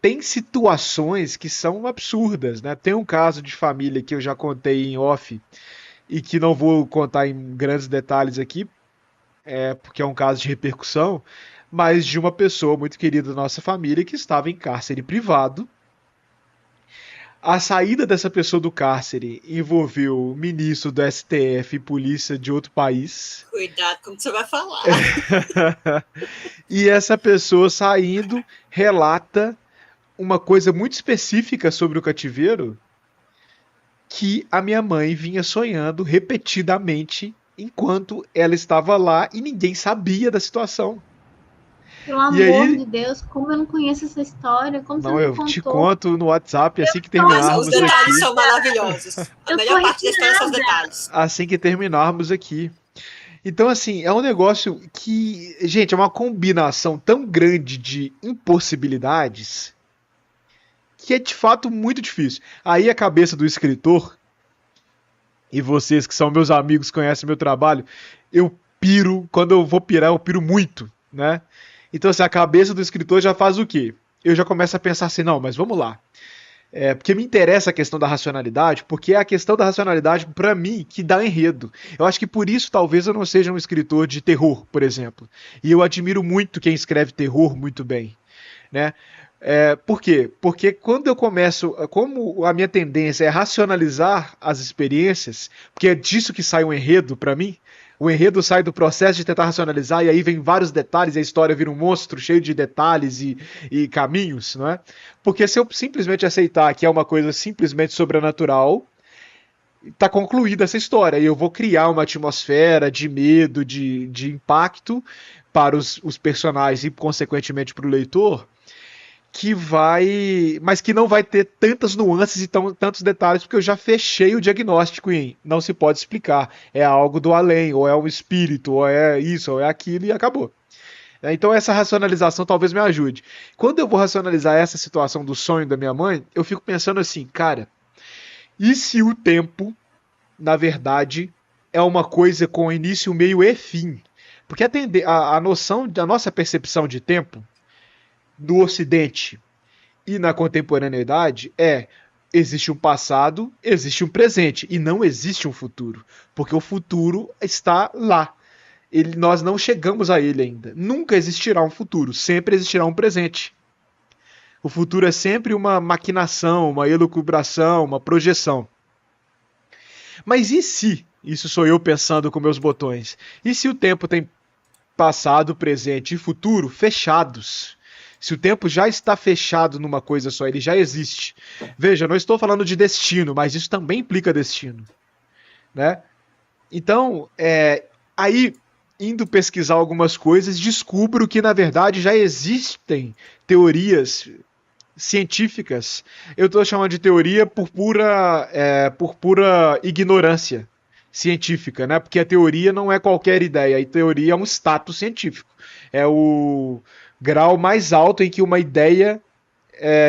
tem situações que são absurdas, né? Tem um caso de família que eu já contei em off e que não vou contar em grandes detalhes aqui, porque é um caso de repercussão, mas de uma pessoa muito querida da nossa família que estava em cárcere privado. A saída dessa pessoa do cárcere envolveu ministro do STF e polícia de outro país. Cuidado com o que você vai falar. E essa pessoa saindo relata uma coisa muito específica sobre o cativeiro que a minha mãe vinha sonhando repetidamente enquanto ela estava lá e ninguém sabia da situação. Pelo E amor aí, de Deus, como eu não conheço essa história? Como você não, não me eu te contou? conto no WhatsApp assim que Tô Nossa, os terminarmos detalhes aqui. são maravilhosos. A Eu tô melhor parte da história são os arrepiada. detalhes. Assim que terminarmos aqui. Então, assim, é um negócio que, gente, é uma combinação tão grande de impossibilidades que é de fato muito difícil. Aí a cabeça do escritor, e vocês que são meus amigos, conhecem meu trabalho, eu piro, quando eu vou pirar, eu piro muito, né? Então, assim, a cabeça do escritor já faz o quê? Eu já começo a pensar assim, não, mas vamos lá. Porque me interessa a questão da racionalidade, porque é a questão da racionalidade, para mim, que dá enredo. Eu acho que por isso talvez eu não seja um escritor de terror, por exemplo. E eu admiro muito quem escreve terror muito bem, né? Por quê? Porque quando eu começo, como a minha tendência é racionalizar as experiências, porque é disso que sai um enredo para mim, o enredo sai do processo de tentar racionalizar e aí vem vários detalhes e a história vira um monstro cheio de detalhes e caminhos, não é? Porque se eu simplesmente aceitar que é uma coisa simplesmente sobrenatural, tá concluída essa história e eu vou criar uma atmosfera de medo, de impacto para os personagens e consequentemente para o leitor que vai, mas que não vai ter tantas nuances e tantos detalhes, porque eu já fechei o diagnóstico em não se pode explicar. É algo do além, ou é um espírito, ou é isso, ou é aquilo, e acabou. Então essa racionalização talvez me ajude. Quando eu vou racionalizar essa situação do sonho da minha mãe, eu fico pensando assim, cara, e se o tempo, na verdade, é uma coisa com início, meio e fim? Porque a noção da nossa percepção de tempo do Ocidente e na contemporaneidade existe um passado, existe um presente e não existe um futuro, porque o futuro está lá. Nós não chegamos a ele ainda. Nunca existirá um futuro, sempre existirá um presente. O futuro é sempre uma maquinação, uma elucubração, uma projeção. Mas e se, isso sou eu pensando com meus botões, e se o tempo tem passado, presente e futuro fechados? Se o tempo já está fechado numa coisa só, ele já existe. Veja, não estou falando de destino, mas isso também implica destino, né? Então, aí indo pesquisar algumas coisas, descubro que na verdade já existem teorias científicas. Eu estou chamando de teoria por pura ignorância científica, né? Porque a teoria não é qualquer ideia, a teoria é um status científico. É o grau mais alto em que uma ideia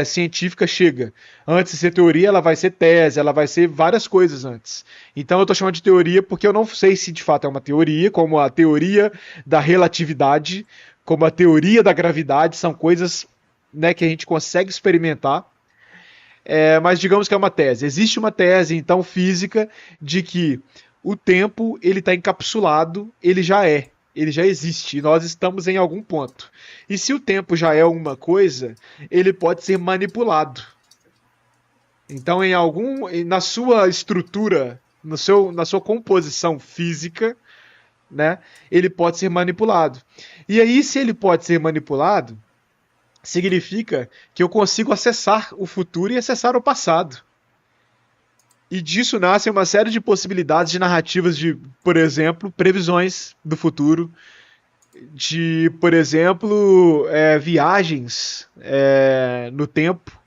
científica chega. Antes de ser teoria, ela vai ser tese, ela vai ser várias coisas antes. Então eu estou chamando de teoria porque eu não sei se de fato é uma teoria, como a teoria da relatividade, como a teoria da gravidade, são coisas, né, que a gente consegue experimentar. Mas digamos que é uma tese. Existe uma tese, então, física, de que o tempo ele está encapsulado, ele já existe, e nós estamos em algum ponto. E se o tempo já é uma coisa, ele pode ser manipulado. Então, na sua estrutura, na sua composição física, né, ele pode ser manipulado. E aí, se ele pode ser manipulado, significa que eu consigo acessar o futuro e acessar o passado. E disso nasce uma série de possibilidades de narrativas de, por exemplo, previsões do futuro, de, por exemplo, viagens no tempo,